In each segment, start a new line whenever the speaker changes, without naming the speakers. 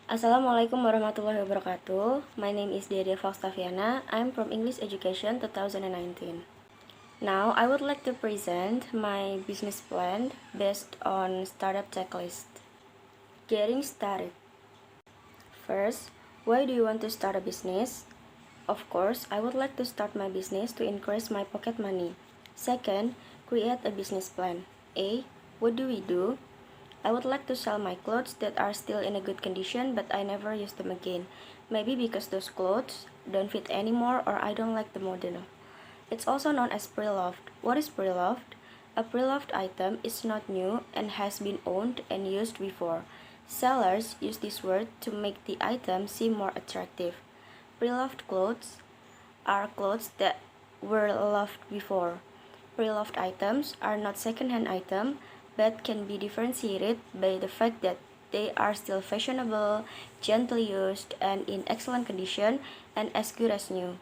Assalamualaikum warahmatullahi wabarakatuh. My name is Deva OXTAVIANA. I'm from English Education 2019. Now, I would like to present my business plan based on startup checklist. Getting started. First, why do you want to start a business? Of course, I would like to start my business to increase my pocket money. Second, create a business plan. A. What do we do? I would like to sell my clothes that are still in a good condition but I never use them again. Maybe because those clothes don't fit anymore or I don't like the model. It's also known as pre-loved. What is pre-loved? A pre-loved item is not new and has been owned and used before. Sellers use this word to make the item seem more attractive. Pre-loved clothes are clothes that were loved before. Pre-loved items are not second-hand items but can be differentiated by the fact that they are still fashionable, gently used, and in excellent condition and as good as new.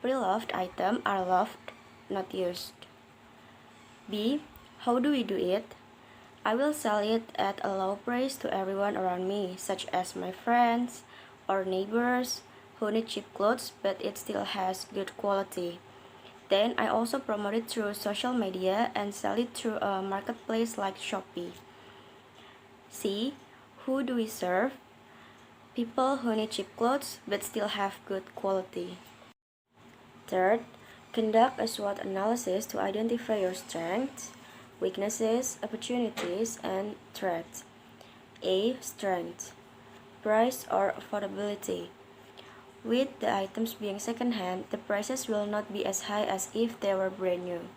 Pre-loved items are loved, not used. B. How do we do it? I will sell it at a low price to everyone around me, such as my friends or neighbors who need cheap clothes but it still has good quality. Then I also promote it through social media and sell it through a marketplace like Shopee. C. Who do we serve? People who need cheap clothes but still have good quality. Third, conduct a SWOT analysis to identify your strengths, weaknesses, opportunities, and threats. A. Strengths. Price or affordability. With the items being second-hand, the prices will not be as high as if they were brand new.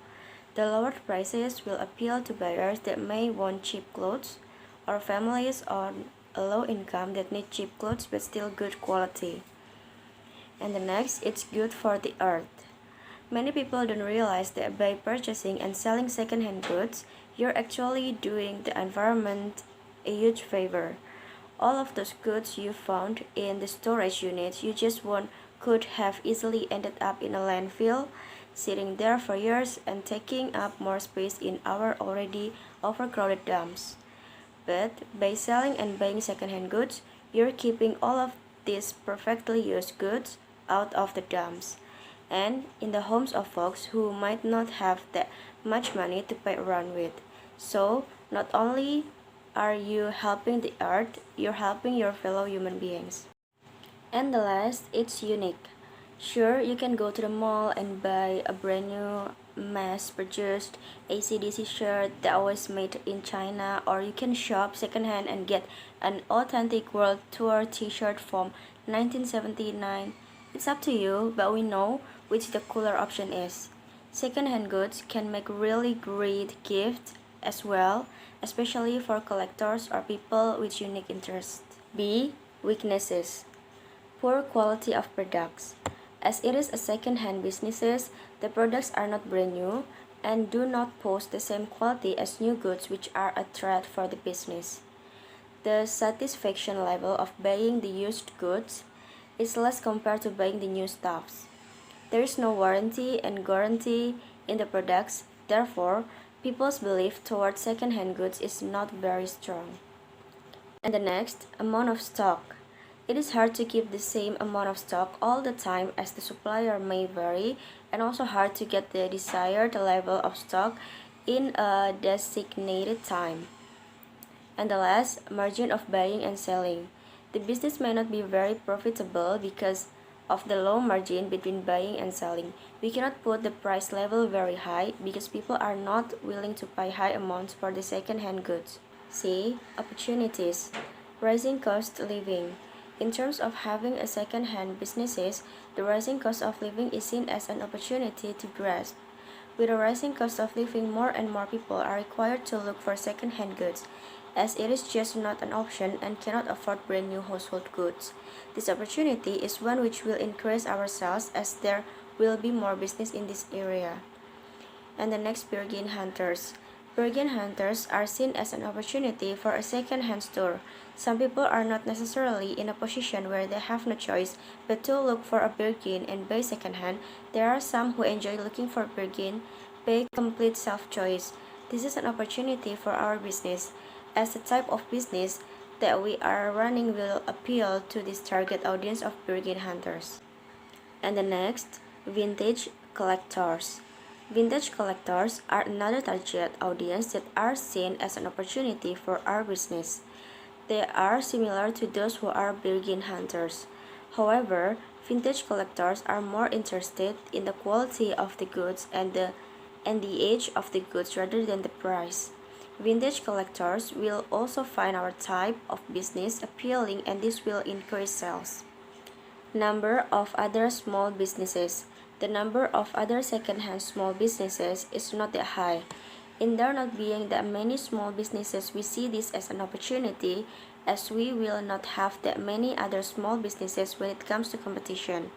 The lowered prices will appeal to buyers that may want cheap clothes, or families on a low income that need cheap clothes but still good quality. And the next, it's good for the earth. Many people don't realize that by purchasing and selling second-hand goods, you're actually doing the environment a huge favor. All of those goods you found in the storage units you just won could have easily ended up in a landfill, sitting there for years and taking up more space in our already overcrowded dumps. But by selling and buying secondhand goods, you're keeping all of these perfectly used goods out of the dumps and in the homes of folks who might not have that much money to pay around with. So, not only are you helping the earth, you're helping your fellow human beings. And the last, it's unique. Sure, you can go to the mall and buy a brand new mass-produced AC/DC shirt that was made in China, or you can shop secondhand and get an authentic World Tour t-shirt from 1979. It's up to you, but we know which the cooler option is. Secondhand goods can make really great gifts as well, especially for collectors or people with unique interests. B. Weaknesses. Poor quality of products. As it is a second-hand business, the products are not brand new and do not pose the same quality as new goods which are a threat for the business. The satisfaction level of buying the used goods is less compared to buying the new stuffs. There is no warranty and guarantee in the products, therefore, people's belief towards second-hand goods is not very strong. And the next, amount of stock. It is hard to keep the same amount of stock all the time as the supplier may vary, and also hard to get the desired level of stock in a designated time. And the last, margin of buying and selling. The business may not be very profitable because of the low margin between buying and selling. We cannot put the price level very high because people are not willing to pay high amounts for the second-hand goods. C. Opportunities. Rising cost of living. In terms of having a second-hand businesses, the rising cost of living is seen as an opportunity to grasp. With a rising cost of living, more and more people are required to look for second-hand goods, as it is just not an option and cannot afford brand new household goods. This opportunity is one which will increase our sales as there will be more business in this area. And the next, bargain hunters. Bargain hunters are seen as an opportunity for a second-hand store. Some people are not necessarily in a position where they have no choice but to look for a bargain and buy second-hand. There are some who enjoy looking for bargain by complete self-choice. This is an opportunity for our business. As a type of business, that we are running will appeal to this target audience of bargain hunters. And the next, vintage collectors. Vintage collectors are another target audience that are seen as an opportunity for our business. They are similar to those who are bargain hunters. However, vintage collectors are more interested in the quality of the goods and the age of the goods rather than the price. Vintage collectors will also find our type of business appealing, and this will increase sales. Number of other small businesses. The number of other second-hand small businesses is not that high. In there not being that many small businesses, we see this as an opportunity, as we will not have that many other small businesses when it comes to competition.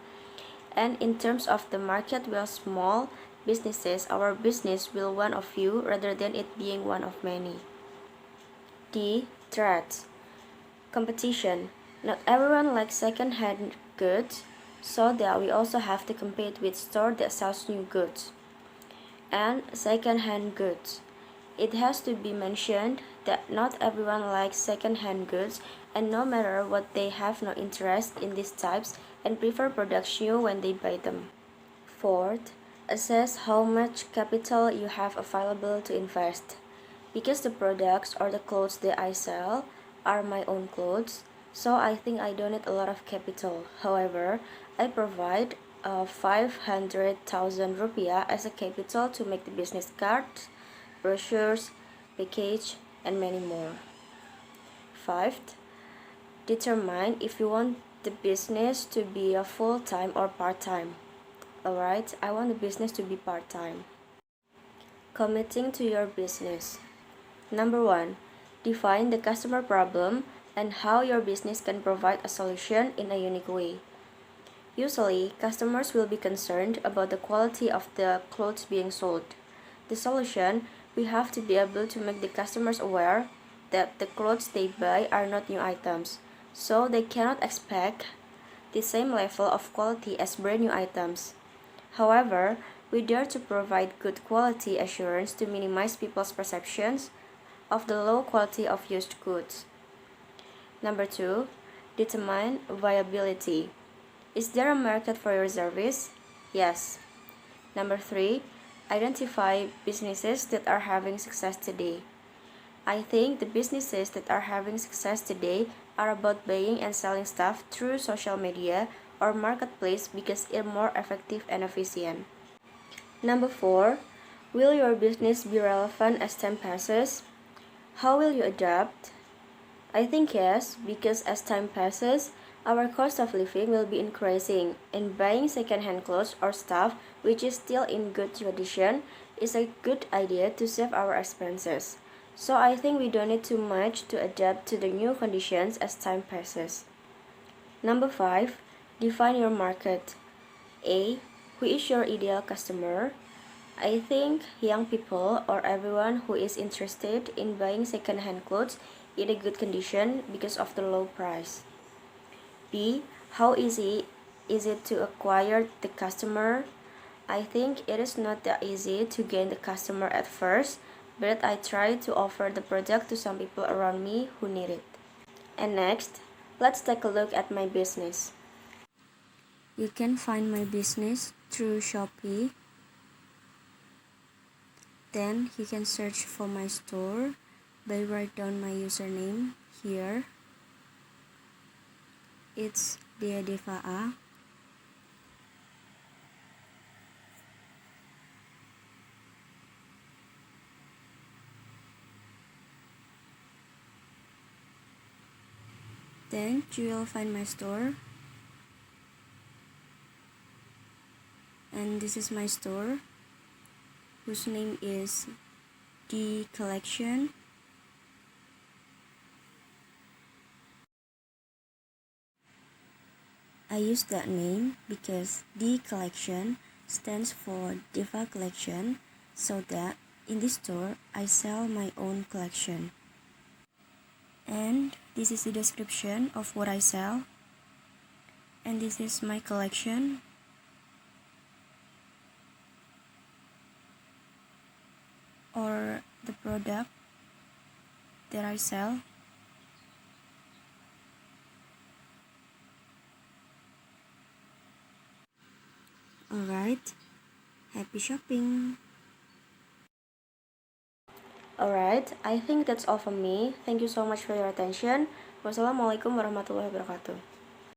And in terms of the market, we are small businesses, our business will one of few rather than it being one of many. D. Threats. Competition. Not everyone likes second-hand goods, so that we also have to compete with stores that sells new goods. And second-hand goods. It has to be mentioned that not everyone likes second-hand goods, and no matter what, they have no interest in these types and prefer products new when they buy them. Fourth, assess how much capital you have available to invest. Because the products or the clothes that I sell are my own clothes, so I think I don't need a lot of capital. However, I provide 500,000 rupiah as a capital to make the business cards, brochures, package, and many more. Fifth, determine if you want the business to be a full-time or part-time. Alright, I want the business to be part-time. Committing to your business. Number 1, define the customer problem and how your business can provide a solution in a unique way. Usually, customers will be concerned about the quality of the clothes being sold. The solution, we have to be able to make the customers aware that the clothes they buy are not new items, so they cannot expect the same level of quality as brand new items. However, we dare to provide good quality assurance to minimize people's perceptions of the low quality of used goods. Number 2, determine viability. Is there a market for your service? Yes. Number 3, identify businesses that are having success today. I think the businesses that are having success today are about buying and selling stuff through social media or marketplace because it's more effective and efficient. Number 4, will your business be relevant as time passes? How will you adapt? I think yes, because as time passes, our cost of living will be increasing, and buying second-hand clothes or stuff which is still in good condition is a good idea to save our expenses. So I think we don't need too much to adapt to the new conditions as time passes. Number 5, define your market. A. Who is your ideal customer? I think young people or everyone who is interested in buying second-hand clothes in a good condition because of the low price. B. How easy is it to acquire the customer? I think it is not that easy to gain the customer at first, but I try to offer the product to some people around me who need it. And next, let's take a look at my business. You can find my business through Shopee. Then you can search for my store by write down my username here. It's Deva. Then you will find my store. And this is my store, whose name is D Collection. I use that name because D Collection stands for Deva Collection, so that in this store I sell my own collection. And this is the description of what I sell. And this is my collection. Or the product that I sell.
Alright, happy shopping!
Alright, I think that's all from me. Thank you so much for your attention. Wassalamualaikum warahmatullahi wabarakatuh.